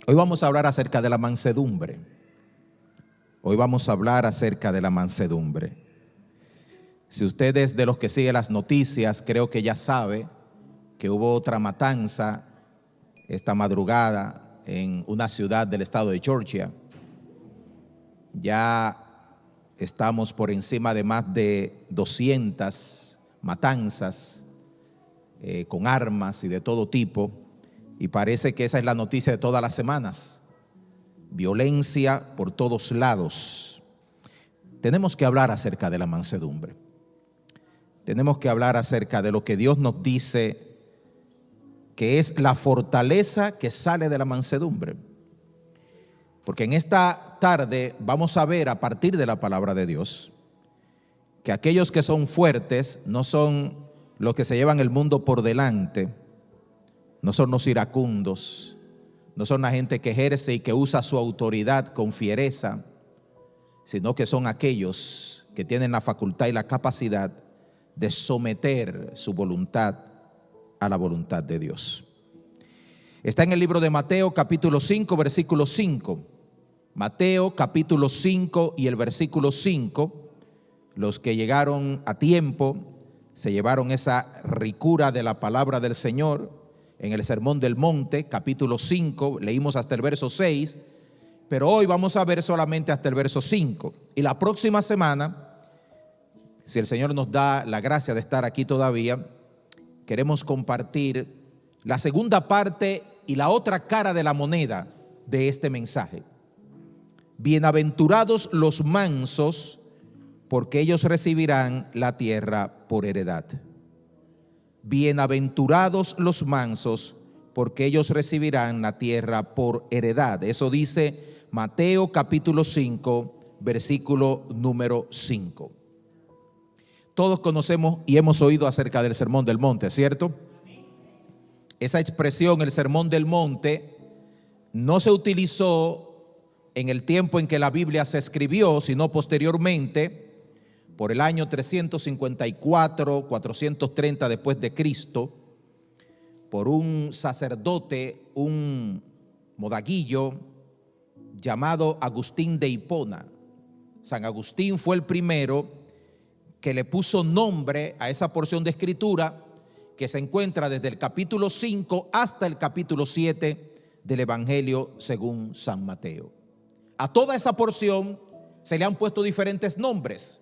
Hoy vamos a hablar acerca de la mansedumbre. Hoy vamos a hablar acerca de la mansedumbre. Si usted es de los que sigue las noticias, creo que ya sabe que hubo otra matanza esta madrugada en una ciudad del estado de Georgia. Ya estamos por encima de más de 200 matanzas con armas y de todo tipo. Y parece que esa es la noticia de todas las semanas. Violencia por todos lados. Tenemos que hablar acerca de la mansedumbre. Tenemos que hablar acerca de lo que Dios nos dice que es la fortaleza que sale de la mansedumbre. Porque en esta tarde vamos a ver a partir de la palabra de Dios que aquellos que son fuertes no son los que se llevan el mundo por delante, no son los iracundos, no son la gente que ejerce y que usa su autoridad con fiereza, sino que son aquellos que tienen la facultad y la capacidad de someter su voluntad a la voluntad de Dios. Está en el libro de Mateo capítulo 5 versículo 5. Mateo capítulo 5 y el versículo 5. Los que llegaron a tiempo se llevaron esa ricura de la palabra del Señor en el Sermón del Monte capítulo 5. Leímos hasta el verso 6, pero hoy vamos a ver solamente hasta el verso 5. Y la próxima semana, si el Señor nos da la gracia de estar aquí todavía, queremos compartir la segunda parte y la otra cara de la moneda de este mensaje. Bienaventurados los mansos, porque ellos recibirán la tierra por heredad. Bienaventurados los mansos, porque ellos recibirán la tierra por heredad. Eso dice Mateo capítulo 5, versículo número 5. Todos conocemos y hemos oído acerca del Sermón del Monte, ¿cierto? Esa expresión, el Sermón del Monte, no se utilizó en el tiempo en que la Biblia se escribió, sino posteriormente, por el año 354, 430 después de Cristo, por un sacerdote, un monaguillo llamado Agustín de Hipona. San Agustín fue el primero que le puso nombre a esa porción de escritura que se encuentra desde el capítulo 5 hasta el capítulo 7 del Evangelio según San Mateo. A toda esa porción se le han puesto diferentes nombres,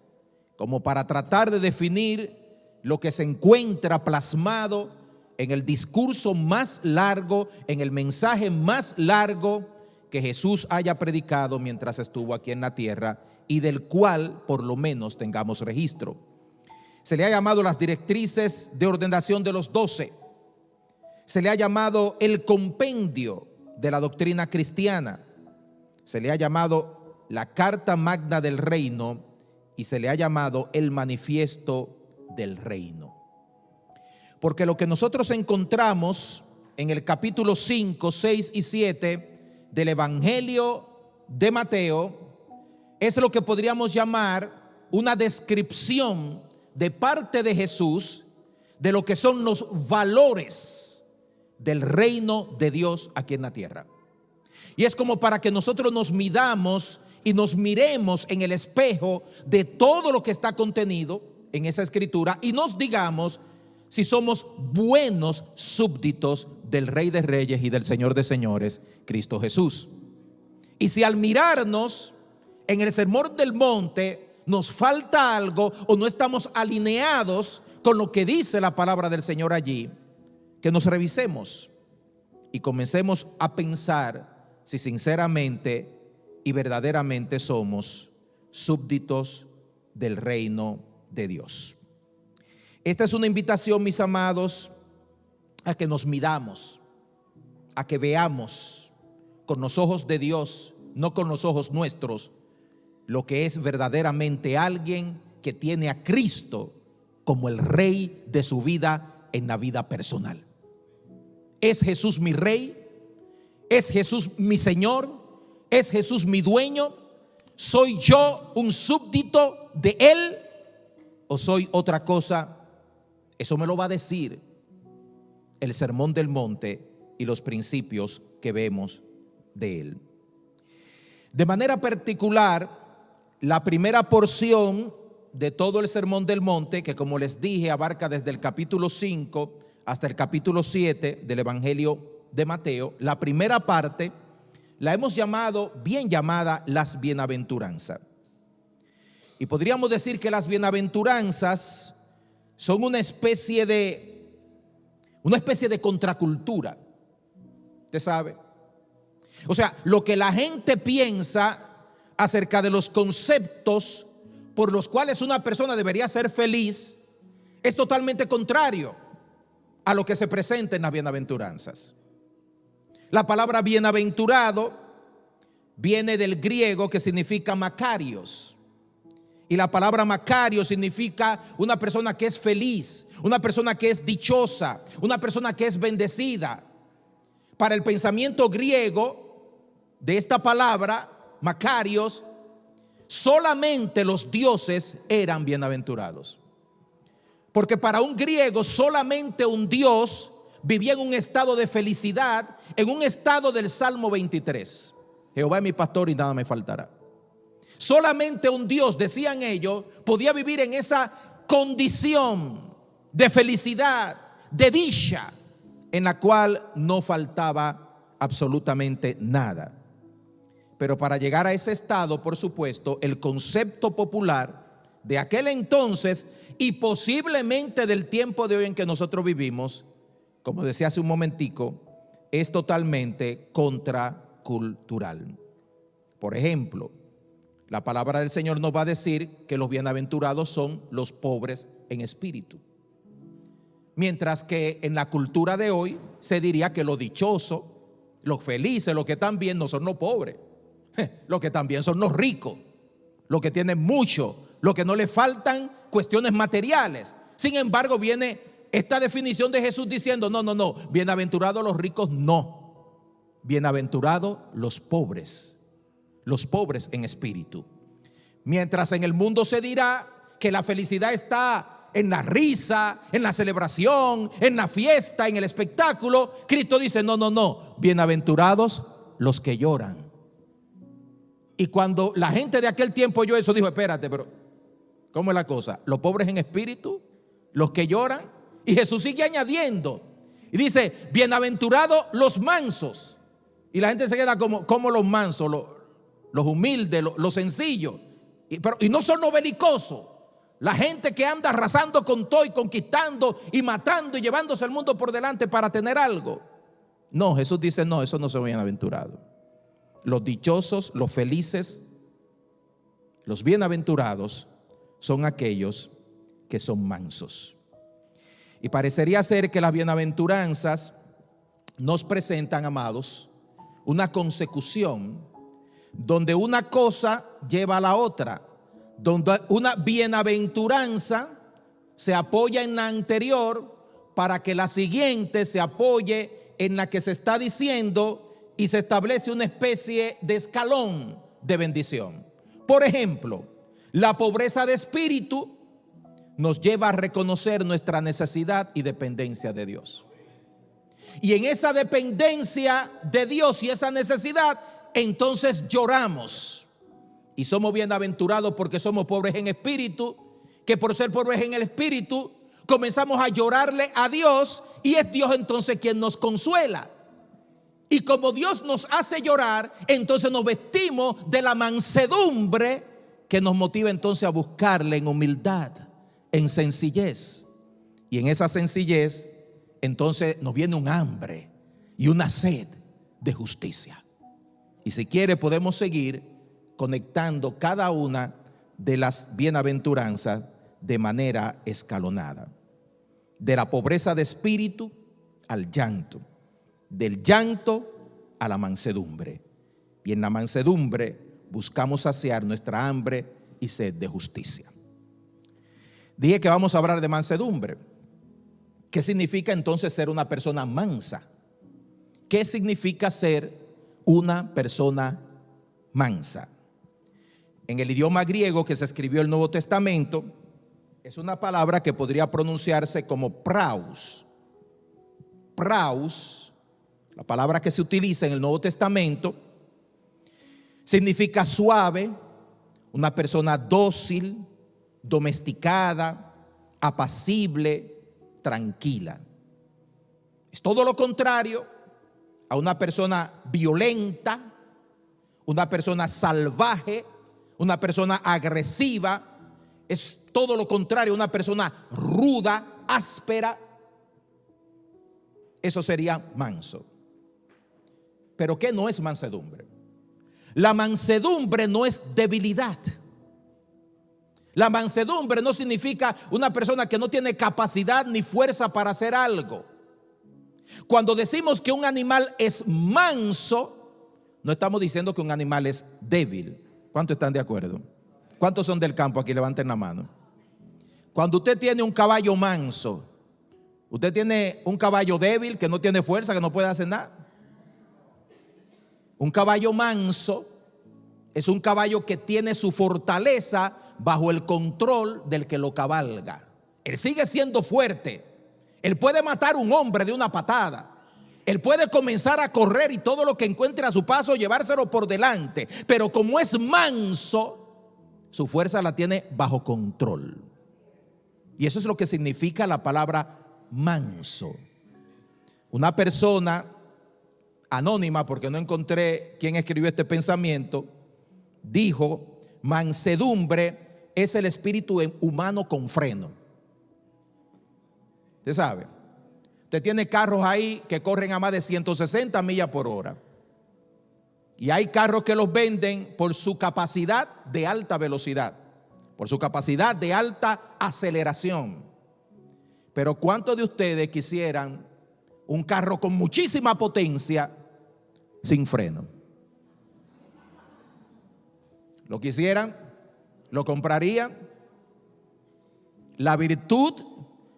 como para tratar de definir lo que se encuentra plasmado en el discurso más largo, en el mensaje más largo que Jesús haya predicado mientras estuvo aquí en la tierra y del cual por lo menos tengamos registro. Se le ha llamado las directrices de ordenación de los 12. Se le ha llamado el compendio de la doctrina cristiana. Se le ha llamado la Carta Magna del Reino y se le ha llamado el Manifiesto del Reino. Porque lo que nosotros encontramos en el capítulo 5, 6 y 7 del Evangelio de Mateo es lo que podríamos llamar una descripción de parte de Jesús de lo que son los valores del reino de Dios aquí en la tierra. Y es como para que nosotros nos midamos y nos miremos en el espejo de todo lo que está contenido en esa escritura y nos digamos si somos buenos súbditos del Rey de Reyes y del Señor de Señores, Cristo Jesús. Y si al mirarnos en el Sermón del Monte nos falta algo o no estamos alineados con lo que dice la palabra del Señor allí, que nos revisemos y comencemos a pensar si sinceramente y verdaderamente somos súbditos del reino de Dios. Esta es una invitación, mis amados, a que nos midamos, a que veamos con los ojos de Dios, no con los ojos nuestros, lo que es verdaderamente alguien que tiene a Cristo como el Rey de su vida en la vida personal. ¿Es Jesús mi Rey? ¿Es Jesús mi Señor? ¿Es Jesús mi dueño? ¿Soy yo un súbdito de Él o soy otra cosa? Eso me lo va a decir el Sermón del Monte y los principios que vemos de él. De manera particular, la primera porción de todo el Sermón del Monte, que como les dije abarca desde el capítulo 5 hasta el capítulo 7 del Evangelio de Mateo, la primera parte la hemos llamado, bien llamada, las bienaventuranzas. Y podríamos decir que las bienaventuranzas son una especie de contracultura. ¿Usted sabe? O sea, lo que la gente piensa acerca de los conceptos por los cuales una persona debería ser feliz es totalmente contrario a lo que se presenta en las bienaventuranzas. La palabra bienaventurado viene del griego que significa Makarios. Y la palabra Macario significa una persona que es feliz, una persona que es dichosa, una persona que es bendecida. Para el pensamiento griego de esta palabra, Makarios, solamente los dioses eran bienaventurados. Porque para un griego solamente un dios vivía en un estado de felicidad, en un estado del Salmo 23. Jehová es mi pastor y nada me faltará. Solamente un Dios, decían ellos, podía vivir en esa condición de felicidad, de dicha, en la cual no faltaba absolutamente nada. Pero para llegar a ese estado, por supuesto, el concepto popular de aquel entonces y posiblemente del tiempo de hoy en que nosotros vivimos, como decía hace un momentico, es totalmente contracultural. Por ejemplo, la palabra del Señor nos va a decir que los bienaventurados son los pobres en espíritu. Mientras que en la cultura de hoy se diría que los dichosos, los felices, los que están bien no son los pobres. Los que también son los ricos, los que tienen mucho, los que no les faltan cuestiones materiales. Sin embargo, viene esta definición de Jesús diciendo, no, bienaventurados los ricos, no. Bienaventurados los pobres en espíritu. Mientras en el mundo se dirá que la felicidad está en la risa, en la celebración, en la fiesta, en el espectáculo, Cristo dice, no, bienaventurados los que lloran. Y cuando la gente de aquel tiempo oyó eso, dijo, espérate, pero ¿cómo es la cosa? Los pobres en espíritu, los que lloran. Y Jesús sigue añadiendo y dice, bienaventurados los mansos. Y la gente se queda como los mansos, los humildes, los sencillos. Y no son los belicosos. La gente que anda arrasando con todo y conquistando y matando y llevándose el mundo por delante para tener algo. No, Jesús dice, no, eso no son bienaventurados. Los dichosos, los felices, los bienaventurados son aquellos que son mansos. Y parecería ser que las bienaventuranzas nos presentan, amados, una consecución donde una cosa lleva a la otra, donde una bienaventuranza se apoya en la anterior para que la siguiente se apoye en la que se está diciendo y se establece una especie de escalón de bendición. Por ejemplo, la pobreza de espíritu nos lleva a reconocer nuestra necesidad y dependencia de Dios. Y en esa dependencia de Dios y esa necesidad, entonces lloramos. Y somos bienaventurados porque somos pobres en espíritu, que por ser pobres en el espíritu, comenzamos a llorarle a Dios y es Dios entonces quien nos consuela. Y como Dios nos hace llorar, entonces nos vestimos de la mansedumbre que nos motiva entonces a buscarle en humildad, en sencillez. Y en esa sencillez entonces nos viene un hambre y una sed de justicia. Y si quiere podemos seguir conectando cada una de las bienaventuranzas de manera escalonada. De la pobreza de espíritu al llanto. Del llanto a la mansedumbre. Y en la mansedumbre buscamos saciar nuestra hambre y sed de justicia. Dije que vamos a hablar de mansedumbre. ¿Qué significa entonces ser una persona mansa? ¿Qué significa ser una persona mansa? En el idioma griego que se escribió el Nuevo Testamento, es una palabra que podría pronunciarse como praus. Praus, la palabra que se utiliza en el Nuevo Testamento, Significa suave, una persona dócil, domesticada, apacible, tranquila. Es todo lo contrario a una persona violenta, una persona salvaje, una persona agresiva. Es todo lo contrario a una persona ruda, áspera. Eso sería manso. Pero ¿qué no es mansedumbre? La mansedumbre no es debilidad. La mansedumbre no significa una persona que no tiene capacidad ni fuerza para hacer algo. Cuando decimos que un animal es manso, no estamos diciendo que un animal es débil. ¿Cuántos están de acuerdo? ¿Cuántos son del campo aquí? Levanten la mano. Cuando usted tiene un caballo manso, usted tiene un caballo débil que no tiene fuerza, que no puede hacer nada. Un caballo manso es un caballo que tiene su fortaleza bajo el control del que lo cabalga. Él sigue siendo fuerte. Él puede matar a un hombre de una patada. Él puede comenzar a correr y todo lo que encuentre a su paso llevárselo por delante. Pero como es manso, su fuerza la tiene bajo control. Y eso es lo que significa la palabra manso. Una persona anónima, porque no encontré quién escribió este pensamiento, dijo: mansedumbre es el espíritu humano con freno. Usted sabe, usted tiene carros ahí que corren a más de 160 millas por hora. Y hay carros que los venden por su capacidad de alta velocidad, por su capacidad de alta aceleración. Pero ¿cuántos de ustedes quisieran un carro con muchísima potencia sin freno? ¿Lo quisieran? ¿Lo comprarían? La virtud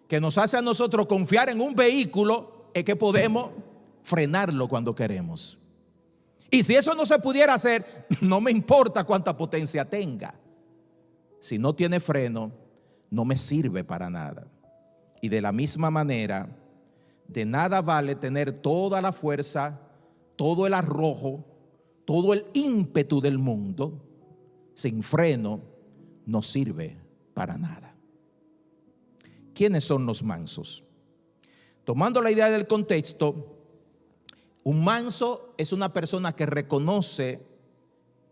que nos hace a nosotros confiar en un vehículo es que podemos frenarlo cuando queremos. Y si eso no se pudiera hacer, no me importa cuánta potencia tenga. Si no tiene freno, no me sirve para nada. Y de la misma manera, de nada vale tener toda la fuerza, todo el arrojo, todo el ímpetu del mundo. Sin freno no sirve para nada. ¿Quiénes son los mansos? Tomando la idea del contexto, un manso es una persona que reconoce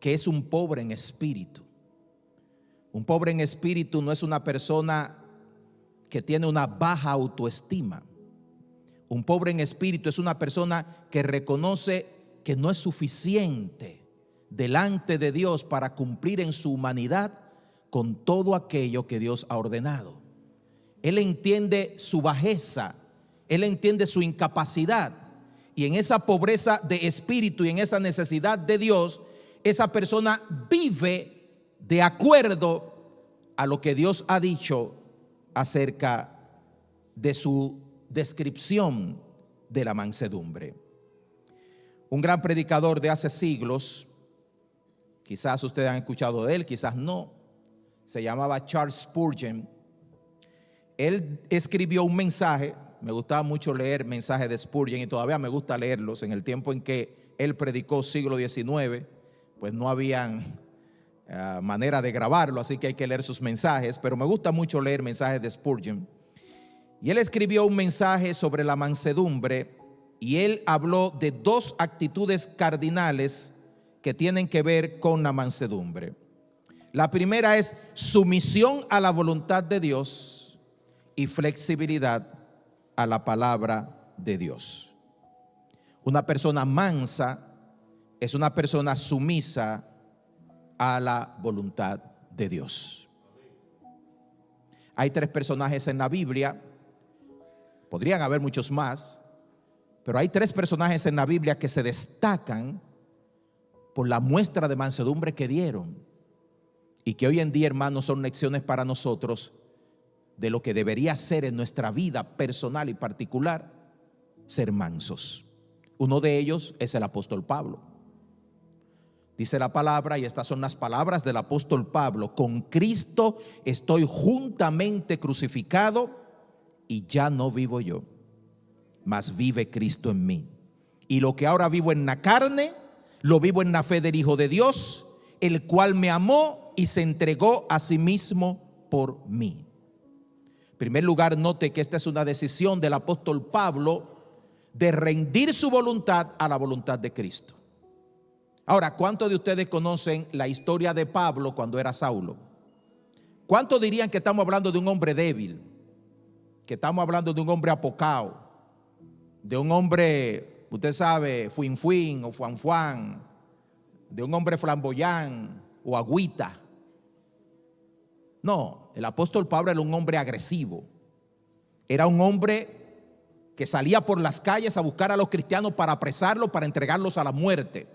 que es un pobre en espíritu. Un pobre en espíritu no es una persona que tiene una baja autoestima. Un pobre en espíritu es una persona que reconoce que no es suficiente delante de Dios para cumplir en su humanidad con todo aquello que Dios ha ordenado. Él entiende su bajeza, él entiende su incapacidad, y en esa pobreza de espíritu y en esa necesidad de Dios, esa persona vive de acuerdo a lo que Dios ha dicho acerca de su descripción de la mansedumbre. Un gran predicador de hace siglos, quizás ustedes han escuchado de él, quizás no, se llamaba Charles Spurgeon. Él escribió un mensaje. Me gustaba mucho leer mensajes de Spurgeon y todavía me gusta leerlos. En el tiempo en que él predicó, siglo XIX, pues no habían manera de grabarlo, así que hay que leer sus mensajes, pero me gusta mucho leer mensajes de Spurgeon. Y él escribió un mensaje sobre la mansedumbre y él habló de dos actitudes cardinales que tienen que ver con la mansedumbre. La primera es sumisión a la voluntad de Dios y flexibilidad a la palabra de Dios. Una persona mansa es una persona sumisa a la voluntad de Dios. Hay tres personajes en la Biblia, podrían haber muchos más, pero hay tres personajes en la Biblia que se destacan por la muestra de mansedumbre que dieron y que hoy en día, hermanos, son lecciones para nosotros de lo que debería ser en nuestra vida personal y particular, ser mansos. Uno de ellos es el apóstol Pablo. Dice la palabra, y estas son las palabras del apóstol Pablo: con Cristo estoy juntamente crucificado, y ya no vivo yo, mas vive Cristo en mí. Y lo que ahora vivo en la carne, lo vivo en la fe del Hijo de Dios, el cual me amó y se entregó a sí mismo por mí. En primer lugar, note que esta es una decisión del apóstol Pablo de rendir su voluntad a la voluntad de Cristo. Ahora, ¿cuántos de ustedes conocen la historia de Pablo cuando era Saulo? ¿Cuántos dirían que estamos hablando de un hombre débil? Que estamos hablando de un hombre apocado, de un hombre, usted sabe, fuin o fuan, de un hombre flamboyán o agüita. No, el apóstol Pablo era un hombre agresivo. Era un hombre que salía por las calles a buscar a los cristianos para apresarlos, para entregarlos a la muerte.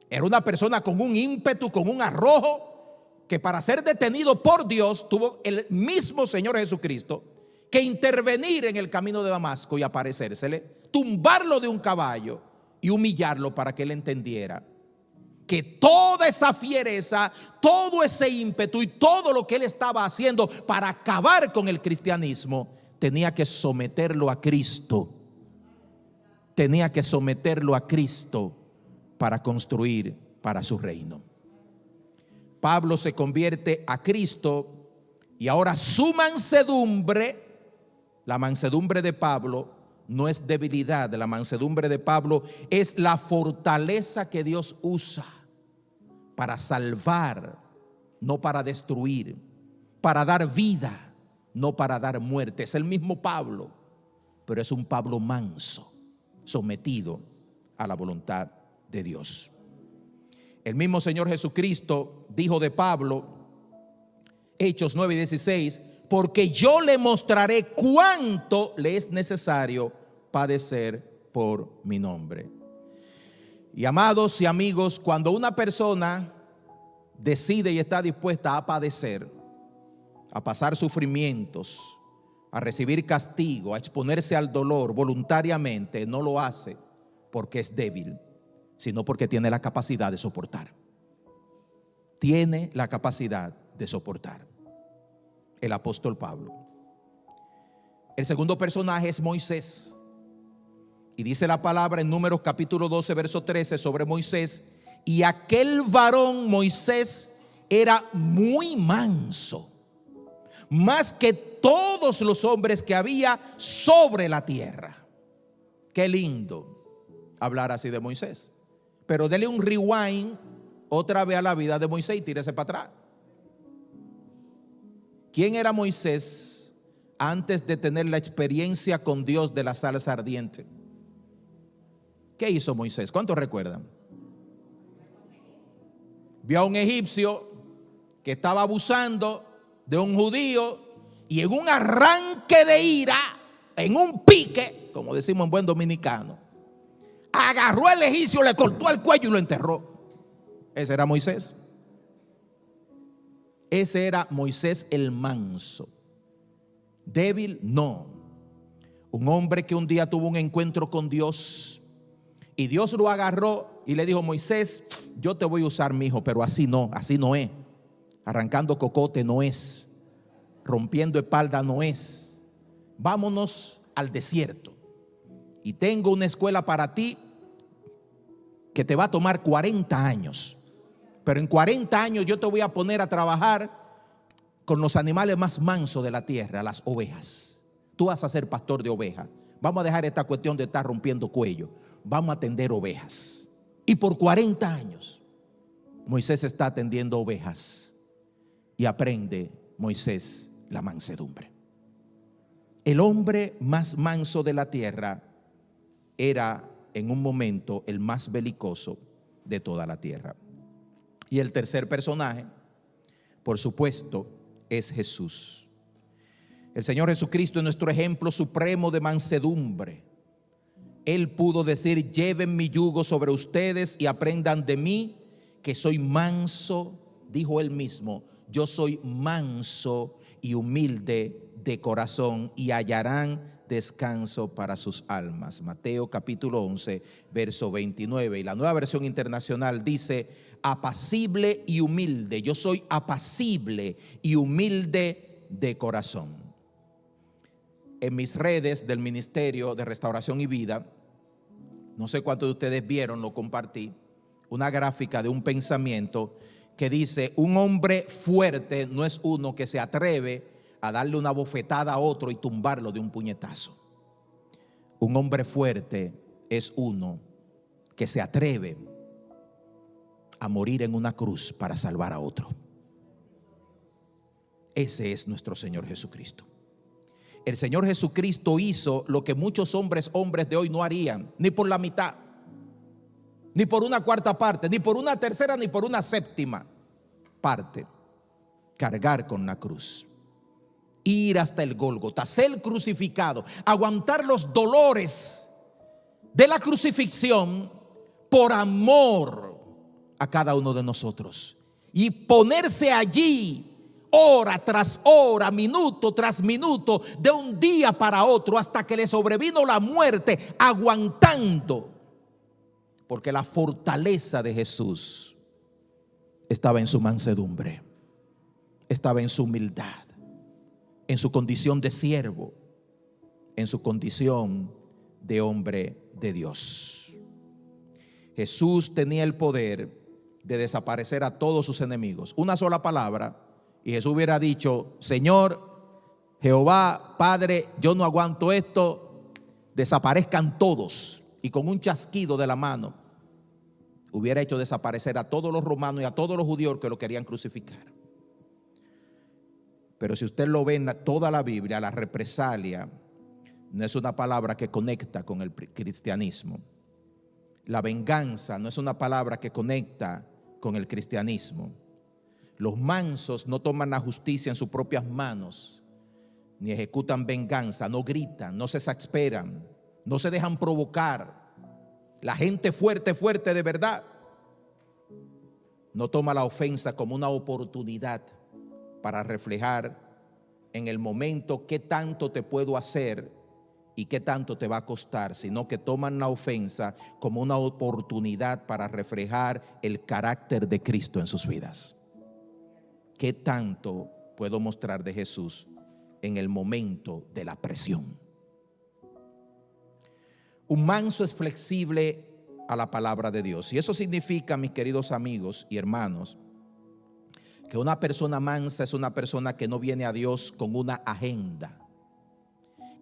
Era una persona con un ímpetu, con un arrojo, que para ser detenido por Dios tuvo el mismo Señor Jesucristo que intervenir en el camino de Damasco y aparecérsele, tumbarlo de un caballo y humillarlo para que él entendiera que toda esa fiereza, todo ese ímpetu y todo lo que él estaba haciendo para acabar con el cristianismo, tenía que someterlo a Cristo. Tenía que someterlo a Cristo para construir para su reino. Pablo se convierte a Cristo y ahora su mansedumbre, la mansedumbre de Pablo no es debilidad, la mansedumbre de Pablo es la fortaleza que Dios usa para salvar, no para destruir, para dar vida, no para dar muerte. Es el mismo Pablo, pero es un Pablo manso, sometido a la voluntad de Dios. El mismo Señor Jesucristo dijo de Pablo, Hechos 9:16, porque yo le mostraré cuánto le es necesario padecer por mi nombre. Y amados y amigos, cuando una persona decide y está dispuesta a padecer, a pasar sufrimientos, a recibir castigo, a exponerse al dolor voluntariamente, no lo hace porque es débil, sino porque tiene la capacidad de soportar. Tiene la capacidad de soportar. El apóstol Pablo. El segundo personaje es Moisés. Y dice la palabra en Números capítulo 12, verso 13 sobre Moisés: y aquel varón Moisés era muy manso, más que todos los hombres que había sobre la tierra. Qué lindo hablar así de Moisés. Pero dele un rewind otra vez a la vida de Moisés y tírese para atrás. ¿Quién era Moisés antes de tener la experiencia con Dios de la salsa ardiente? ¿Qué hizo Moisés? ¿Cuántos recuerdan? Vio a un egipcio que estaba abusando de un judío y en un arranque de ira, en un pique, como decimos en buen dominicano, agarró al egipcio, le cortó el cuello y lo enterró. Ese era Moisés. Ese era Moisés el manso. Débil, no. Un hombre que un día tuvo un encuentro con Dios y Dios lo agarró y le dijo: Moisés, yo te voy a usar, mi hijo, pero así no es. Arrancando cocote no es. Rompiendo espalda no es. Vámonos al desierto. Y tengo una escuela para ti que te va a tomar 40 años. Pero en 40 años yo te voy a poner a trabajar con los animales más mansos de la tierra, las ovejas. Tú vas a ser pastor de ovejas. Vamos a dejar esta cuestión de estar rompiendo cuello. Vamos a atender ovejas. Y por 40 años Moisés está atendiendo ovejas y aprende Moisés la mansedumbre. El hombre más manso de la tierra era en un momento el más belicoso de toda la tierra. Y el tercer personaje, por supuesto, es Jesús. El Señor Jesucristo es nuestro ejemplo supremo de mansedumbre. Él pudo decir: lleven mi yugo sobre ustedes y aprendan de mí, que soy manso. Dijo él mismo: yo soy manso y humilde de corazón, y hallarán descanso para sus almas. Mateo capítulo 11, verso 29. Y la Nueva Versión Internacional dice: apacible y humilde. Yo soy apacible y humilde de corazón. En mis redes del Ministerio de Restauración y Vida, no sé cuántos de ustedes vieron, lo compartí, una gráfica de un pensamiento que dice: un hombre fuerte no es uno que se atreve a darle una bofetada a otro y tumbarlo de un puñetazo. Un hombre fuerte es uno que se atreve a morir en una cruz para salvar a otro. Ese es nuestro Señor Jesucristo. El Señor Jesucristo hizo lo que muchos hombres de hoy no harían, ni por la mitad, ni por una cuarta parte, ni por una tercera, ni por una séptima parte. Cargar con la cruz, ir hasta el Gólgota, ser crucificado, aguantar los dolores de la crucifixión por amor a cada uno de nosotros, y ponerse allí hora tras hora, minuto tras minuto, de un día para otro, hasta que le sobrevino la muerte, aguantando, porque la fortaleza de Jesús estaba en su mansedumbre, estaba en su humildad, en su condición de siervo, en su condición de hombre de Dios. Jesús tenía el poder de desaparecer a todos sus enemigos. Una sola palabra y Jesús hubiera dicho: Señor, Jehová, Padre, yo no aguanto esto, desaparezcan todos. Y con un chasquido de la mano hubiera hecho desaparecer a todos los romanos y a todos los judíos que lo querían crucificar. Pero si usted lo ve en toda la Biblia, la represalia no es una palabra que conecta con el cristianismo. La venganza no es una palabra que conecta con el cristianismo. Los mansos no toman la justicia en sus propias manos, ni ejecutan venganza, no gritan, no se exasperan, no se dejan provocar. La gente fuerte de verdad no toma la ofensa como una oportunidad para reflejar en el momento qué tanto te puedo hacer y qué tanto te va a costar, sino que toman la ofensa como una oportunidad para reflejar el carácter de Cristo en sus vidas. ¿Qué tanto puedo mostrar de Jesús en el momento de la presión? Un manso es flexible a la palabra de Dios. Y eso significa, mis queridos amigos y hermanos, que una persona mansa es una persona que no viene a Dios con una agenda,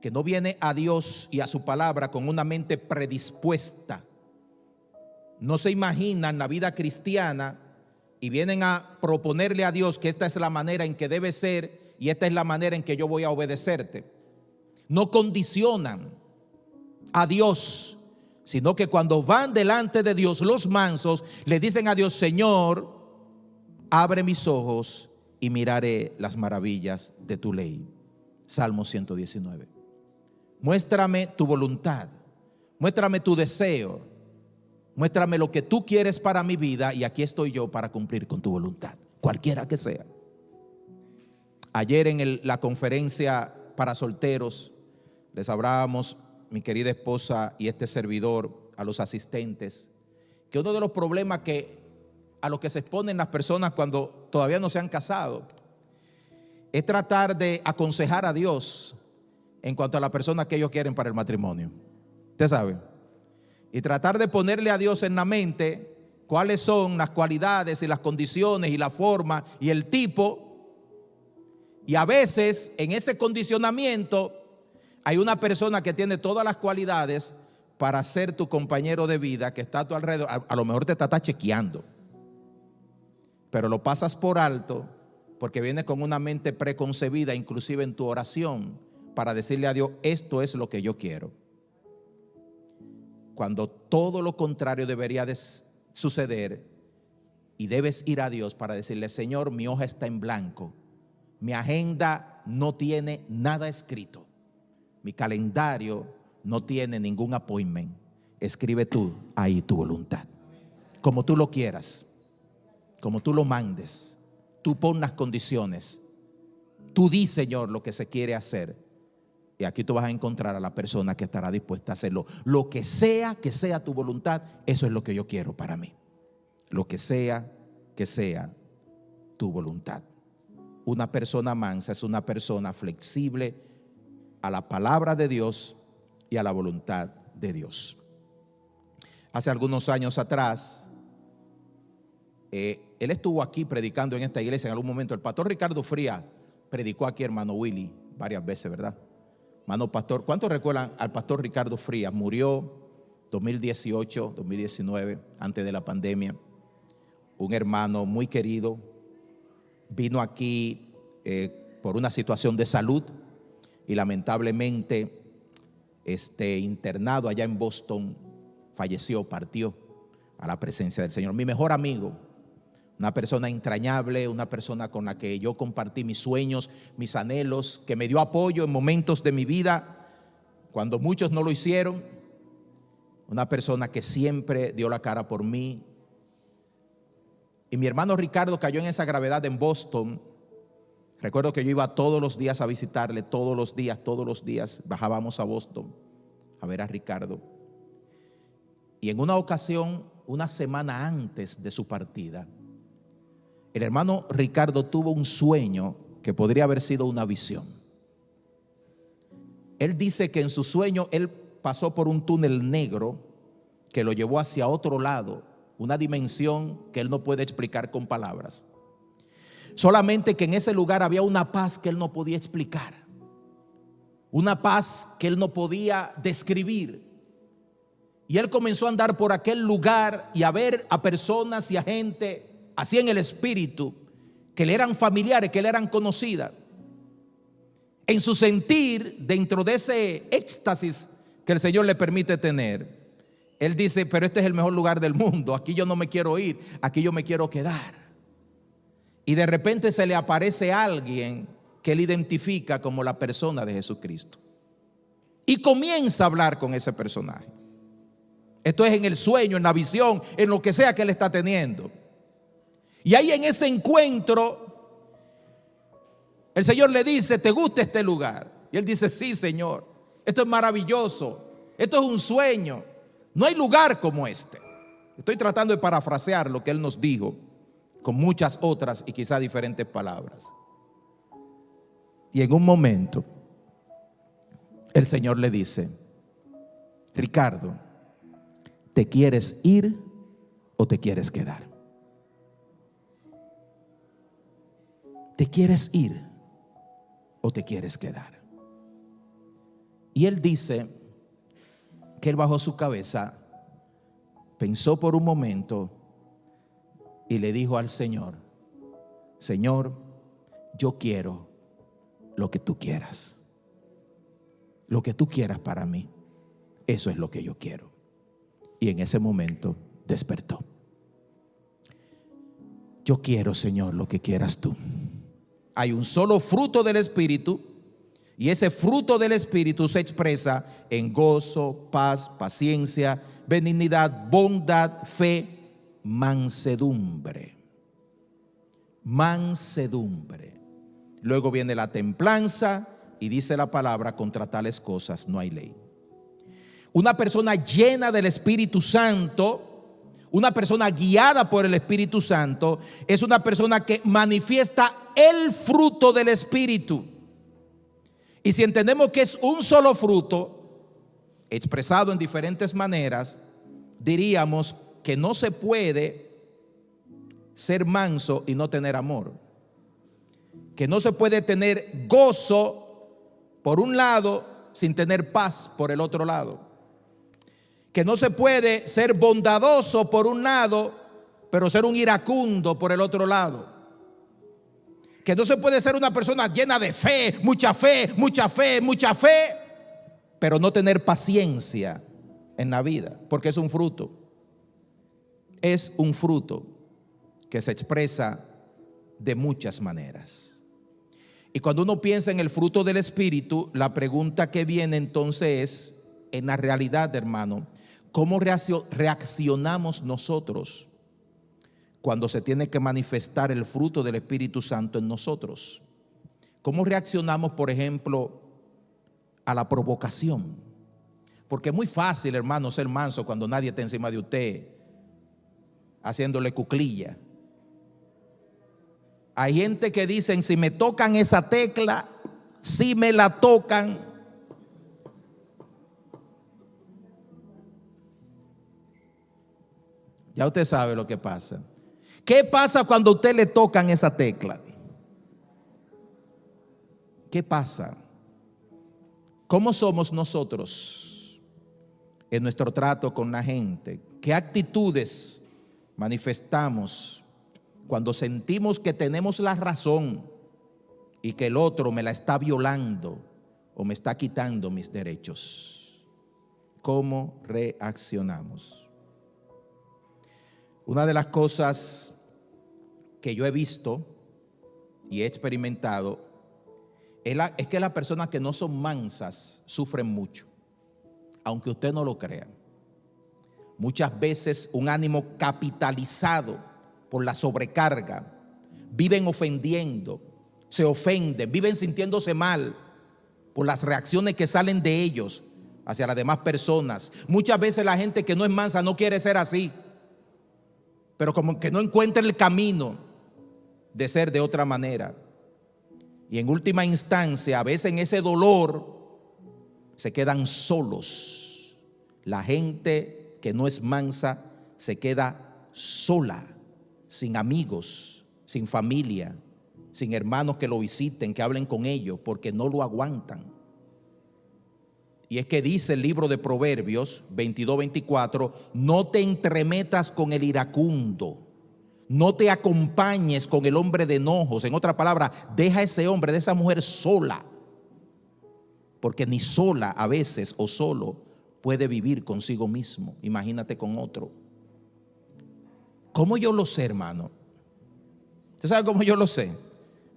que no viene a Dios y a su palabra con una mente predispuesta. No se imaginan la vida cristiana y vienen a proponerle a Dios que esta es la manera en que debe ser y esta es la manera en que yo voy a obedecerte. No condicionan a Dios, sino que cuando van delante de Dios, los mansos le dicen a Dios: Señor, abre mis ojos y miraré las maravillas de tu ley. Salmo 119. Muéstrame tu voluntad, muéstrame tu deseo, muéstrame lo que tú quieres para mi vida, y aquí estoy yo para cumplir con tu voluntad, cualquiera que sea. Ayer en la conferencia para solteros les hablábamos, mi querida esposa y este servidor, a los asistentes, que uno de los problemas a los que se exponen las personas cuando todavía no se han casado es tratar de aconsejar a Dios en cuanto a la persona que ellos quieren para el matrimonio. Usted sabe. Y tratar de ponerle a Dios en la mente cuáles son las cualidades y las condiciones y la forma y el tipo. Y a veces en ese condicionamiento hay una persona que tiene todas las cualidades para ser tu compañero de vida, que está a tu alrededor. A lo mejor te está chequeando, pero lo pasas por alto porque viene con una mente preconcebida, inclusive en tu oración, para decirle a Dios: esto es lo que yo quiero, cuando todo lo contrario debería de suceder. Y debes ir a Dios para decirle: Señor, mi hoja está en blanco, mi agenda no tiene nada escrito, mi calendario no tiene ningún appointment. Escribe tú ahí tu voluntad, como tú lo quieras, como tú lo mandes. Tú pon las condiciones, tú di, Señor, lo que se quiere hacer. Y aquí tú vas a encontrar a la persona que estará dispuesta a hacerlo. Lo que sea tu voluntad, eso es lo que yo quiero para mí. Lo que sea tu voluntad. Una persona mansa es una persona flexible a la palabra de Dios y a la voluntad de Dios. Hace algunos años atrás, él estuvo aquí predicando en esta iglesia en algún momento. El pastor Ricardo Frías predicó aquí, hermano Willy, varias veces, ¿verdad? Hermano pastor, ¿cuántos recuerdan al pastor Ricardo Frías? Murió 2018, 2019, antes de la pandemia. Un hermano muy querido. Vino aquí por una situación de salud y lamentablemente internado allá en Boston, falleció, partió a la presencia del Señor. Mi mejor amigo, una persona entrañable, una persona con la que yo compartí mis sueños, mis anhelos, que me dio apoyo en momentos de mi vida cuando muchos no lo hicieron. Una persona que siempre dio la cara por mí. Y mi hermano Ricardo cayó en esa gravedad en Boston. Recuerdo que yo iba todos los días a visitarle, todos los días bajábamos a Boston a ver a Ricardo. Y en una ocasión, una semana antes de su partida, el hermano Ricardo tuvo un sueño que podría haber sido una visión. Él dice que en su sueño él pasó por un túnel negro que lo llevó hacia otro lado, una dimensión que él no puede explicar con palabras. Solamente que en ese lugar había una paz que él no podía explicar, una paz que él no podía describir. Y él comenzó a andar por aquel lugar y a ver a personas y a gente así en el espíritu, que le eran familiares, que le eran conocidas. En su sentir, dentro de ese éxtasis que el Señor le permite tener, él dice: pero este es el mejor lugar del mundo, aquí yo no me quiero ir, aquí yo me quiero quedar. Y de repente se le aparece alguien que él identifica como la persona de Jesucristo, y comienza a hablar con ese personaje. Esto es en el sueño, en la visión, en lo que sea que él está teniendo. Y ahí en ese encuentro, el Señor le dice: ¿te gusta este lugar? Y él dice: sí, Señor, esto es maravilloso, esto es un sueño, no hay lugar como este. Estoy tratando de parafrasear lo que él nos dijo con muchas otras y quizá diferentes palabras. Y en un momento el Señor le dice: Ricardo, ¿te quieres ir o te quieres quedar? ¿Te quieres ir o te quieres quedar? Y él dice que él bajó su cabeza, pensó por un momento y le dijo al Señor: Señor, yo quiero lo que tú quieras. Lo que tú quieras para mí, eso es lo que yo quiero. Y en ese momento despertó. Yo quiero, Señor, lo que quieras tú. Hay un solo fruto del Espíritu, y ese fruto del Espíritu se expresa en gozo, paz, paciencia, benignidad, bondad, fe, mansedumbre. Mansedumbre. Luego viene la templanza y dice la palabra: contra tales cosas no hay ley. Una persona llena del Espíritu Santo, una persona guiada por el Espíritu Santo, es una persona que manifiesta el fruto del Espíritu. Y si entendemos que es un solo fruto, expresado en diferentes maneras, diríamos que no se puede ser manso y no tener amor. Que no se puede tener gozo por un lado sin tener paz por el otro lado. Que no se puede ser bondadoso por un lado, pero ser un iracundo por el otro lado. Que no se puede ser una persona llena de fe, mucha fe, mucha fe, mucha fe, pero no tener paciencia en la vida, porque es un fruto. Es un fruto que se expresa de muchas maneras. Y cuando uno piensa en el fruto del Espíritu, la pregunta que viene entonces es, en la realidad, hermano, ¿cómo reaccionamos nosotros cuando se tiene que manifestar el fruto del Espíritu Santo en nosotros? ¿Cómo reaccionamos, por ejemplo, a la provocación? Porque es muy fácil, hermano, ser manso cuando nadie está encima de usted haciéndole cuclilla. Hay gente que dicen: si me tocan esa tecla, si me la tocan. Ya usted sabe lo que pasa. ¿Qué pasa cuando a usted le tocan esa tecla? ¿Qué pasa? ¿Cómo somos nosotros en nuestro trato con la gente? ¿Qué actitudes manifestamos cuando sentimos que tenemos la razón y que el otro me la está violando o me está quitando mis derechos? ¿Cómo reaccionamos? Una de las cosas que yo he visto y he experimentado es que las personas que no son mansas sufren mucho, aunque usted no lo crea. Muchas veces un ánimo capitalizado por la sobrecarga, viven ofendiendo, se ofenden, viven sintiéndose mal por las reacciones que salen de ellos hacia las demás personas. Muchas veces la gente que no es mansa no quiere ser así, pero como que no encuentra el camino de ser de otra manera. Y en última instancia, a veces en ese dolor se quedan solos. La gente que no es mansa se queda sola, sin amigos, sin familia, sin hermanos que lo visiten, que hablen con ellos, porque no lo aguantan. Y es que dice el libro de Proverbios 22-24, no te entremetas con el iracundo, no te acompañes con el hombre de enojos. En otra palabra, deja a ese hombre, de esa mujer sola, porque ni sola a veces o solo puede vivir consigo mismo. Imagínate con otro. ¿Cómo yo lo sé, hermano? ¿Usted sabe cómo yo lo sé?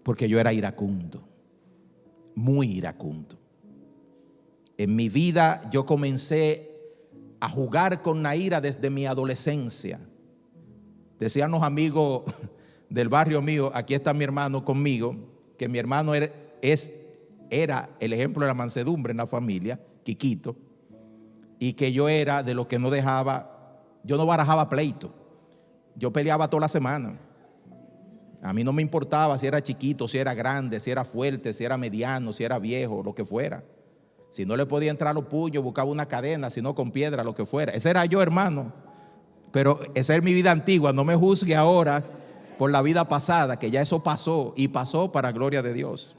Porque yo era iracundo, muy iracundo. En mi vida yo comencé a jugar con la ira desde mi adolescencia. Decían los amigos del barrio mío, aquí está mi hermano conmigo, que mi hermano era el ejemplo de la mansedumbre en la familia, Quiquito, y que yo era de los que no dejaba, yo no barajaba pleito, yo peleaba toda la semana. A mí no me importaba si era chiquito, si era grande, si era fuerte, si era mediano, si era viejo, lo que fuera. Si no le podía entrar a los puños, buscaba una cadena, si no con piedra, lo que fuera. Ese era yo, hermano. Pero esa es mi vida antigua. No me juzgue ahora por la vida pasada, que ya eso pasó y pasó para gloria de Dios.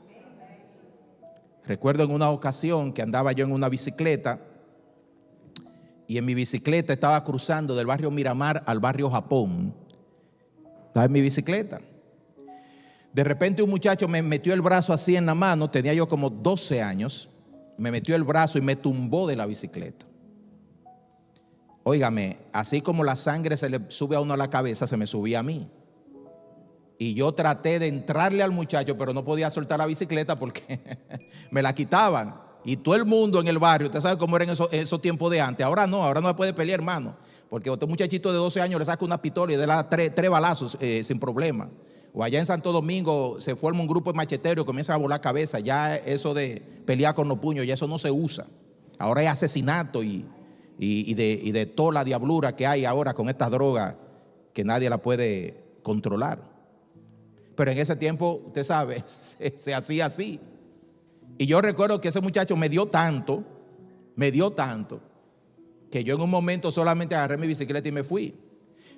Recuerdo en una ocasión que andaba yo en una bicicleta y en mi bicicleta estaba cruzando del barrio Miramar al barrio Japón. Estaba en mi bicicleta. De repente un muchacho me metió el brazo así en la mano, tenía yo como 12 años, me metió el brazo y me tumbó de la bicicleta. Óigame, así como la sangre se le sube a uno a la cabeza, se me subía a mí. Y yo traté de entrarle al muchacho, pero no podía soltar la bicicleta porque me la quitaban. Y todo el mundo en el barrio, usted sabe cómo eran esos tiempos de antes. Ahora no se puede pelear, hermano. Porque otro muchachito de 12 años le saca una pistola y le da tres balazos sin problema. O allá en Santo Domingo se forma un grupo de macheteros y comienzan a volar cabeza. Ya eso de pelear con los puños, ya eso no se usa. Ahora hay asesinato y de toda la diablura que hay ahora con estas drogas que nadie la puede controlar. Pero en ese tiempo, usted sabe, se hacía así. Y yo recuerdo que ese muchacho me dio tanto, que yo en un momento solamente agarré mi bicicleta y me fui.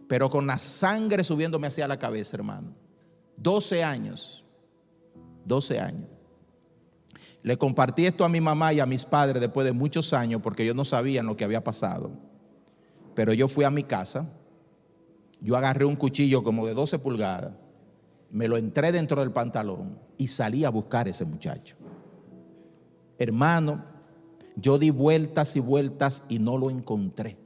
Pero con la sangre subiéndome hacia la cabeza, hermano. 12 años. Le compartí esto a mi mamá y a mis padres después de muchos años porque ellos no sabían lo que había pasado. Pero yo fui a mi casa, yo agarré un cuchillo como de 12 pulgadas, me lo entré dentro del pantalón y salí a buscar a ese muchacho. Hermano, yo di vueltas y vueltas y no lo encontré.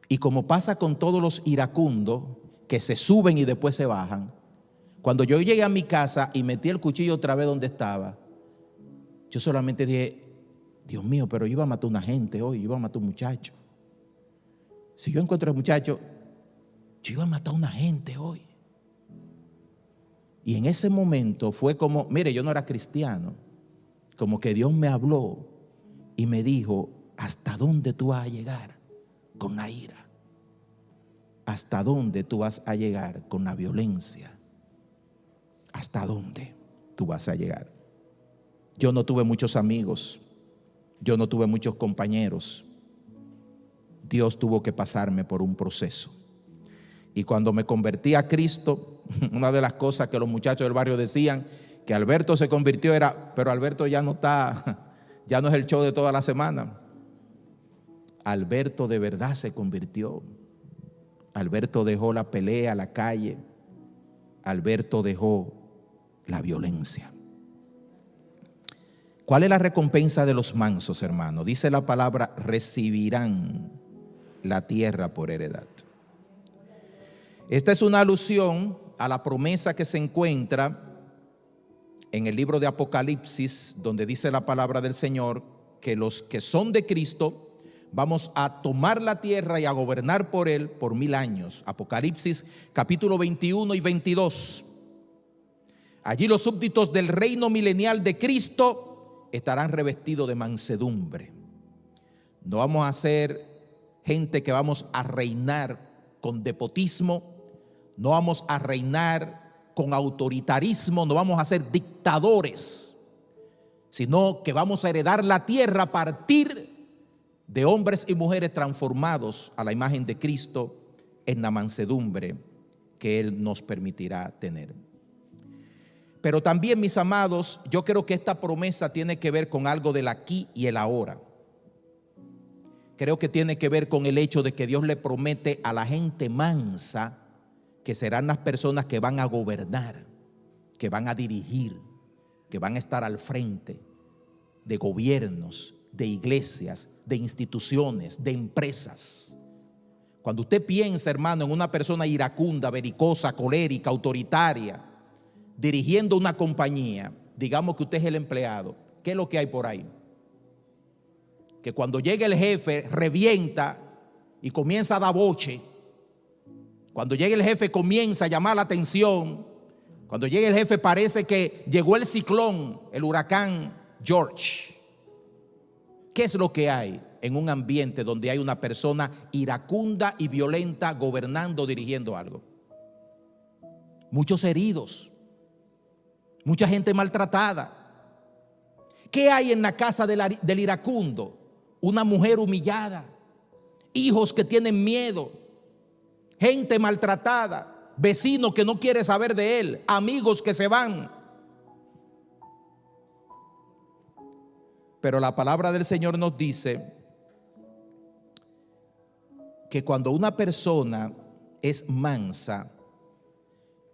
Y como pasa con todos los iracundos que se suben y después se bajan, cuando yo llegué a mi casa y metí el cuchillo otra vez donde estaba, yo solamente dije, Dios mío, pero yo iba a matar a una gente hoy, yo iba a matar a un muchacho. Si yo encuentro al muchacho, yo iba a matar a una gente hoy. Y en ese momento fue como, mire, yo no era cristiano, como que Dios me habló y me dijo, ¿hasta dónde tú vas a llegar con la ira? ¿Hasta dónde tú vas a llegar con la violencia? ¿Hasta dónde tú vas a llegar? Yo no tuve muchos amigos, yo no tuve muchos compañeros, Dios tuvo que pasarme por un proceso. Y cuando me convertí a Cristo, una de las cosas que los muchachos del barrio decían, que Alberto se convirtió, era, pero Alberto ya no está, ya no es el show de toda la semana. Alberto de verdad se convirtió. Alberto dejó la pelea, la calle. Alberto dejó la violencia. ¿Cuál es la recompensa de los mansos, hermano? Dice la palabra: recibirán la tierra por heredad. Esta es una alusión a la promesa que se encuentra en el libro de Apocalipsis, donde dice la palabra del Señor que los que son de Cristo vamos a tomar la tierra y a gobernar por él por 1000 años. Apocalipsis capítulo 21 y 22. Allí los súbditos del reino milenial de Cristo estarán revestidos de mansedumbre. No vamos a ser gente que vamos a reinar con despotismo, no vamos a reinar con autoritarismo, no vamos a ser dictadores, sino que vamos a heredar la tierra a partir de hombres y mujeres transformados a la imagen de Cristo en la mansedumbre que Él nos permitirá tener. Pero también, mis amados, yo creo que esta promesa tiene que ver con algo del aquí y el ahora. Creo que tiene que ver con el hecho de que Dios le promete a la gente mansa que serán las personas que van a gobernar, que van a dirigir, que van a estar al frente de gobiernos, de iglesias, de instituciones, de empresas. Cuando usted piensa, hermano, en una persona iracunda, belicosa, colérica, autoritaria, dirigiendo una compañía, digamos que usted es el empleado, ¿qué es lo que hay por ahí? Que cuando llega el jefe revienta y comienza a dar boche. Cuando llega el jefe comienza a llamar la atención. Cuando llega el jefe parece que llegó el ciclón, el huracán George. ¿Qué es lo que hay en un ambiente donde hay una persona iracunda y violenta gobernando, dirigiendo algo? Muchos heridos, mucha gente maltratada. ¿Qué hay en la casa del iracundo? Una mujer humillada, hijos que tienen miedo, gente maltratada, vecino que no quiere saber de él, amigos que se van. Pero la palabra del Señor nos dice que cuando una persona es mansa,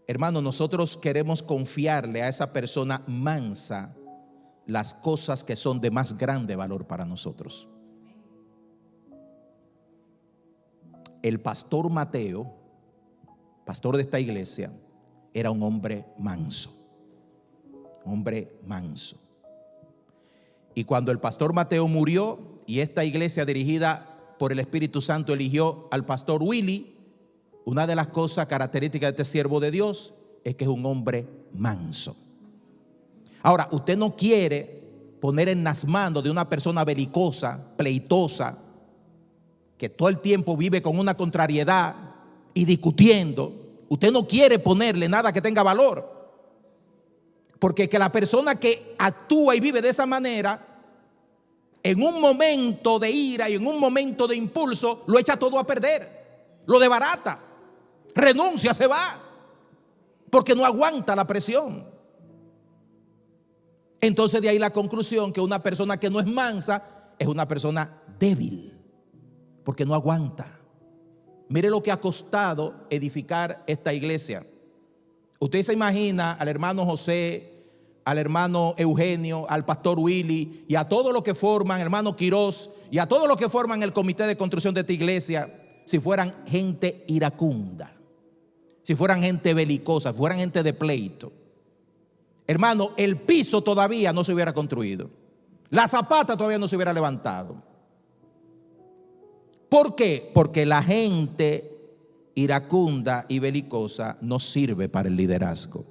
hermano, nosotros queremos confiarle a esa persona mansa las cosas que son de más grande valor para nosotros. El pastor Mateo, pastor de esta iglesia, era un hombre manso. Hombre manso. Y cuando el pastor Mateo murió y esta iglesia dirigida por el Espíritu Santo eligió al pastor Willy, una de las cosas características de este siervo de Dios es que es un hombre manso. Ahora, usted no quiere poner en las manos de una persona belicosa, pleitosa, que todo el tiempo vive con una contrariedad y discutiendo. Usted no quiere ponerle nada que tenga valor. Porque que la persona que actúa y vive de esa manera, en un momento de ira y en un momento de impulso, lo echa todo a perder, lo desbarata, renuncia, se va, porque no aguanta la presión. Entonces de ahí la conclusión que una persona que no es mansa es una persona débil, porque no aguanta. Mire lo que ha costado edificar esta iglesia. Usted se imagina al hermano José, al hermano Eugenio, al pastor Willy y a todos los que forman, hermano Quirós, y a todos los que forman el comité de construcción de esta iglesia, si fueran gente iracunda, si fueran gente belicosa, si fueran gente de pleito. Hermano, el piso todavía no se hubiera construido, la zapata todavía no se hubiera levantado. ¿Por qué? Porque la gente iracunda y belicosa no sirve para el liderazgo,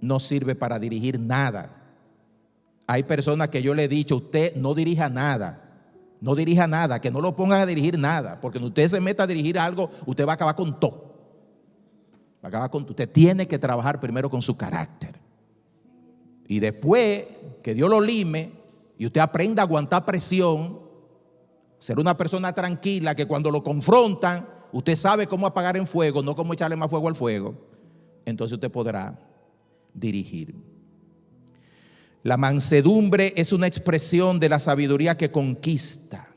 no sirve para dirigir nada. Hay personas que yo le he dicho: usted no dirija nada, no dirija nada, que no lo pongan a dirigir nada, porque cuando usted se meta a dirigir algo, usted va a acabar con todo. Va a acabar con todo. Usted tiene que trabajar primero con su carácter, y después que Dios lo lime y usted aprenda a aguantar presión, Ser una persona tranquila que cuando lo confrontan, usted sabe cómo apagar en fuego, no cómo echarle más fuego al fuego. Entonces usted podrá dirigir. La mansedumbre es una expresión de la sabiduría que conquista.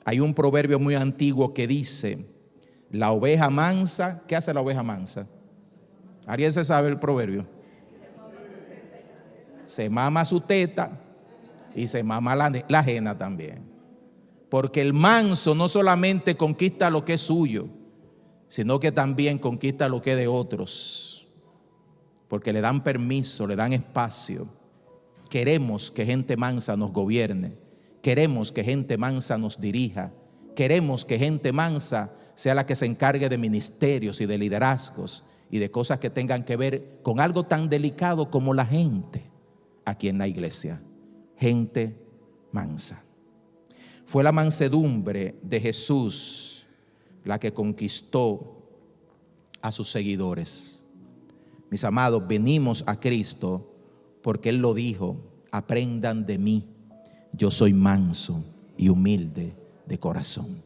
Hay un proverbio muy antiguo que dice: la oveja mansa, ¿qué hace la oveja mansa? ¿Alguien se sabe el proverbio? Se mama su teta y se mama la ajena también. Porque el manso no solamente conquista lo que es suyo, sino que también conquista lo que es de otros. Porque le dan permiso, le dan espacio. Queremos que gente mansa nos gobierne. Queremos que gente mansa nos dirija. Queremos que gente mansa sea la que se encargue de ministerios y de liderazgos y de cosas que tengan que ver con algo tan delicado como la gente aquí en la iglesia. Gente mansa. Fue la mansedumbre de Jesús la que conquistó a sus seguidores. Mis amados, venimos a Cristo porque Él lo dijo: aprendan de mí, yo soy manso y humilde de corazón.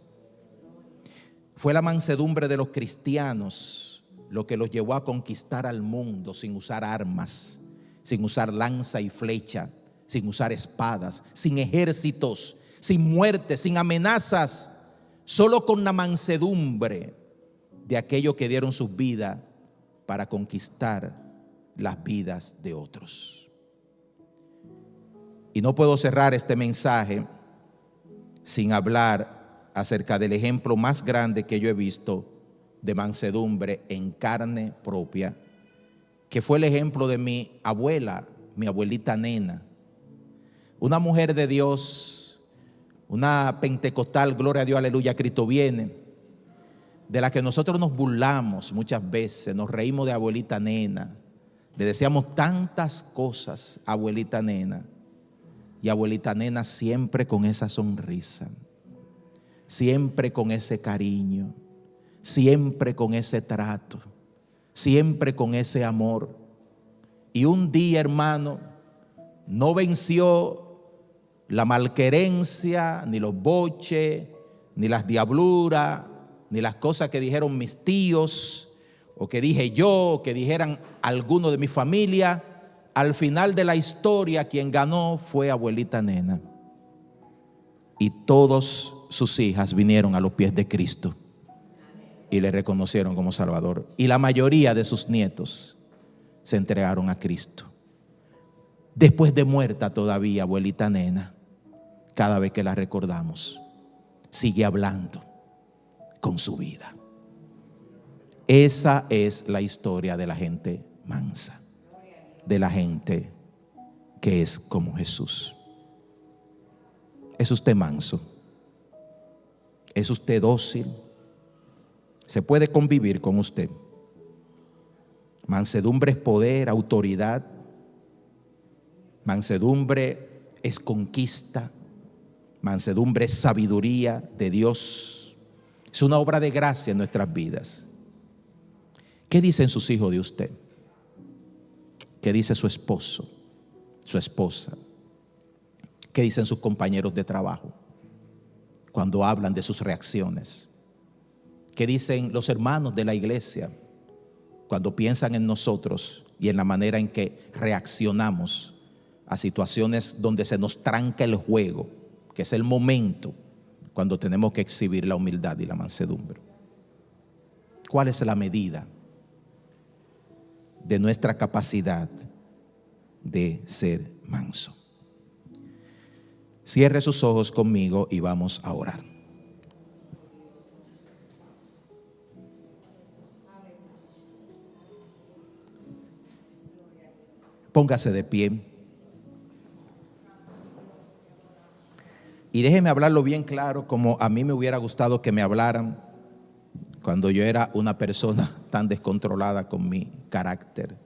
Fue la mansedumbre de los cristianos lo que los llevó a conquistar al mundo sin usar armas, sin usar lanza y flecha, sin usar espadas, sin ejércitos, sin muerte, sin amenazas, solo con la mansedumbre de aquellos que dieron sus vidas para conquistar las vidas de otros. Y no puedo cerrar este mensaje sin hablar acerca del ejemplo más grande que yo he visto de mansedumbre en carne propia, que fue el ejemplo de mi abuela, mi abuelita Nena, una mujer de Dios, una pentecostal, gloria a Dios, aleluya, Cristo viene, de la que nosotros nos burlamos muchas veces, nos reímos de abuelita Nena, le decíamos tantas cosas a abuelita Nena, y abuelita Nena siempre con esa sonrisa, siempre con ese cariño, siempre con ese trato, siempre con ese amor. Y un día, hermano, no venció la malquerencia, ni los boches, ni las diabluras, ni las cosas que dijeron mis tíos, o que dije yo, o que dijeran algunos de mi familia. Al final de la historia, quien ganó fue abuelita Nena. Y todas sus hijas vinieron a los pies de Cristo y le reconocieron como Salvador. Y la mayoría de sus nietos se entregaron a Cristo. Después de muerta todavía, abuelita Nena, cada vez que la recordamos, sigue hablando con su vida. Esa es la historia de la gente mansa, de la gente que es como Jesús. ¿Es usted manso? ¿Es usted dócil? ¿Se puede convivir con usted? Mansedumbre es poder, autoridad. Mansedumbre es conquista. Mansedumbre es sabiduría de Dios. Es una obra de gracia en nuestras vidas. ¿Qué dicen sus hijos de usted? ¿Qué dice su esposo, su esposa? ¿Qué dicen sus compañeros de trabajo cuando hablan de sus reacciones? ¿Qué dicen los hermanos de la iglesia cuando piensan en nosotros y en la manera en que reaccionamos a situaciones donde se nos tranca el juego, que es el momento cuando tenemos que exhibir la humildad y la mansedumbre? ¿Cuál es la medida de nuestra capacidad de ser manso? Cierre sus ojos conmigo y vamos a orar. Póngase de pie y déjeme hablarlo bien claro, como a mí me hubiera gustado que me hablaran cuando yo era una persona tan descontrolada con mi carácter.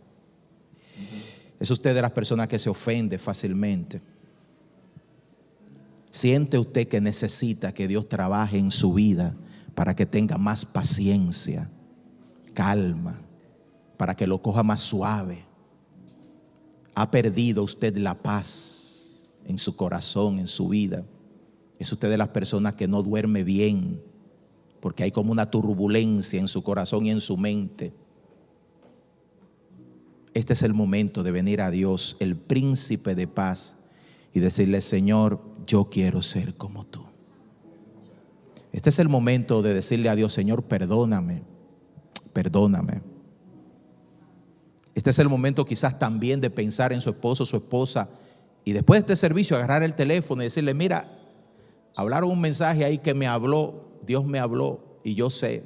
¿Es usted de las personas que se ofende fácilmente? ¿Siente usted que necesita que Dios trabaje en su vida para que tenga más paciencia, calma, para que lo coja más suave? ¿Ha perdido usted la paz en su corazón, en su vida? Es usted de las personas que no duerme bien, porque hay como una turbulencia en su corazón y en su mente. Este es el momento de venir a Dios, el príncipe de paz, y decirle: Señor, yo quiero ser como tú. Este es el momento de decirle a Dios: Señor, perdóname, perdóname. Este es el momento quizás también de pensar en su esposo, su esposa, y después de este servicio agarrar el teléfono y decirle: mira, hablaron un mensaje ahí que me habló, Dios me habló, y yo sé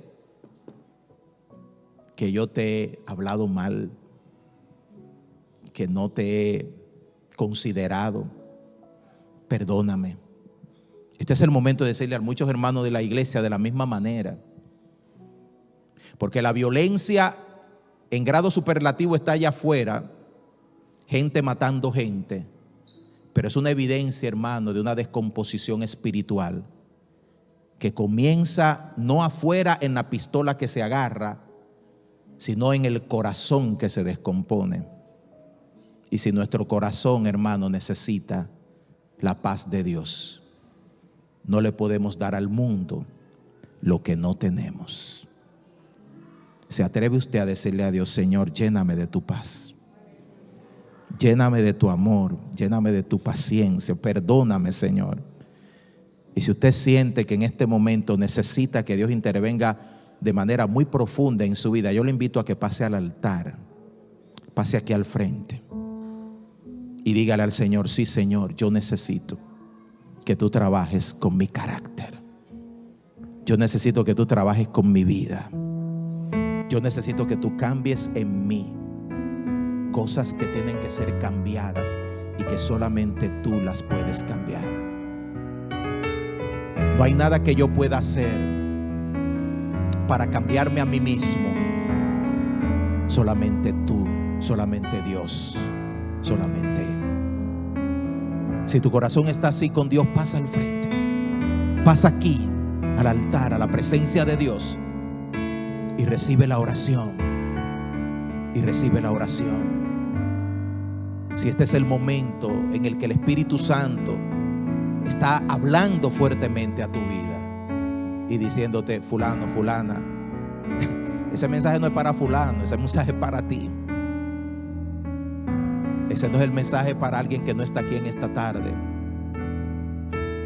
que yo te he hablado mal, que no te he considerado, perdóname. Este es el momento de decirle a muchos hermanos de la iglesia de la misma manera, porque la violencia en grado superlativo está allá afuera, gente matando gente, pero es una evidencia, hermano, de una descomposición espiritual que comienza no afuera en la pistola que se agarra, sino en el corazón que se descompone. Y si nuestro corazón, hermano, necesita la paz de Dios, no le podemos dar al mundo lo que no tenemos. ¿Se atreve usted a decirle a Dios: Señor, lléname de tu paz, lléname de tu amor, lléname de tu paciencia, perdóname, Señor? Y si usted siente que en este momento necesita que Dios intervenga de manera muy profunda en su vida, yo le invito a que pase al altar, pase aquí al frente y dígale al Señor: sí, Señor, yo necesito que tú trabajes con mi carácter. Yo necesito que tú trabajes con mi vida. Yo necesito que tú cambies en mí cosas que tienen que ser cambiadas y que solamente tú las puedes cambiar. No hay nada que yo pueda hacer para cambiarme a mí mismo. Solamente tú, solamente Dios, solamente Él. Si tu corazón está así con Dios, pasa al frente, pasa aquí al altar, a la presencia de Dios, y recibe la oración. Y recibe la oración. Si este es el momento en el que el Espíritu Santo está hablando fuertemente a tu vida y diciéndote: fulano, fulana, ese mensaje no es para fulano, ese mensaje es para ti. Ese no es el mensaje para alguien que no está aquí en esta tarde.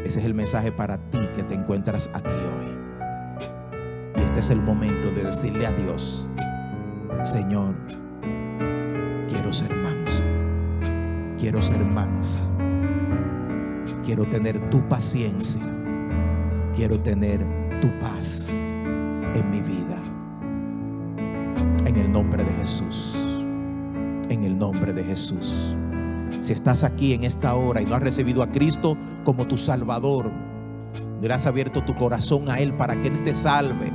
Ese es el mensaje para ti que te encuentras aquí hoy. Y este es el momento de decirle a Dios: Señor, quiero ser manso, quiero ser mansa, quiero tener tu paciencia, quiero tener tu paz en mi vida. En el nombre de Jesús, en el nombre de Jesús. Si estás aquí en esta hora y no has recibido a Cristo como tu Salvador, no le has abierto tu corazón a Él para que Él te salve,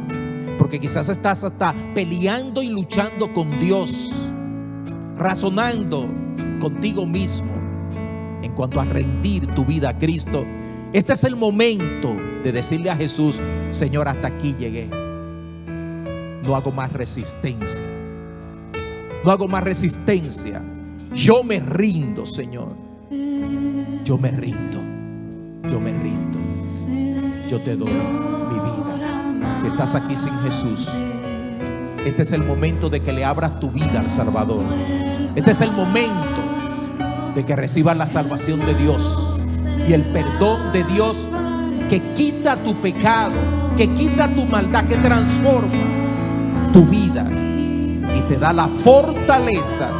porque quizás estás hasta peleando y luchando con Dios, razonando contigo mismo en cuanto a rendir tu vida a Cristo. Este es el momento de decirle a Jesús: Señor, hasta aquí llegué. No hago más resistencia. No hago más resistencia. Yo me rindo, Señor. Yo me rindo. Yo me rindo. Yo te doy mi vida. Si estás aquí sin Jesús, este es el momento de que le abras tu vida al Salvador. Este es el momento de que recibas la salvación de Dios y el perdón de Dios, que quita tu pecado, que quita tu maldad, que transforma tu vida y te da la fortaleza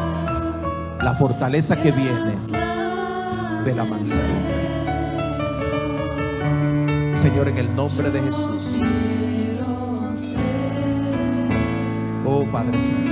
que viene de la mansedumbre. Señor, en el nombre de Jesús. Oh Padre Santo,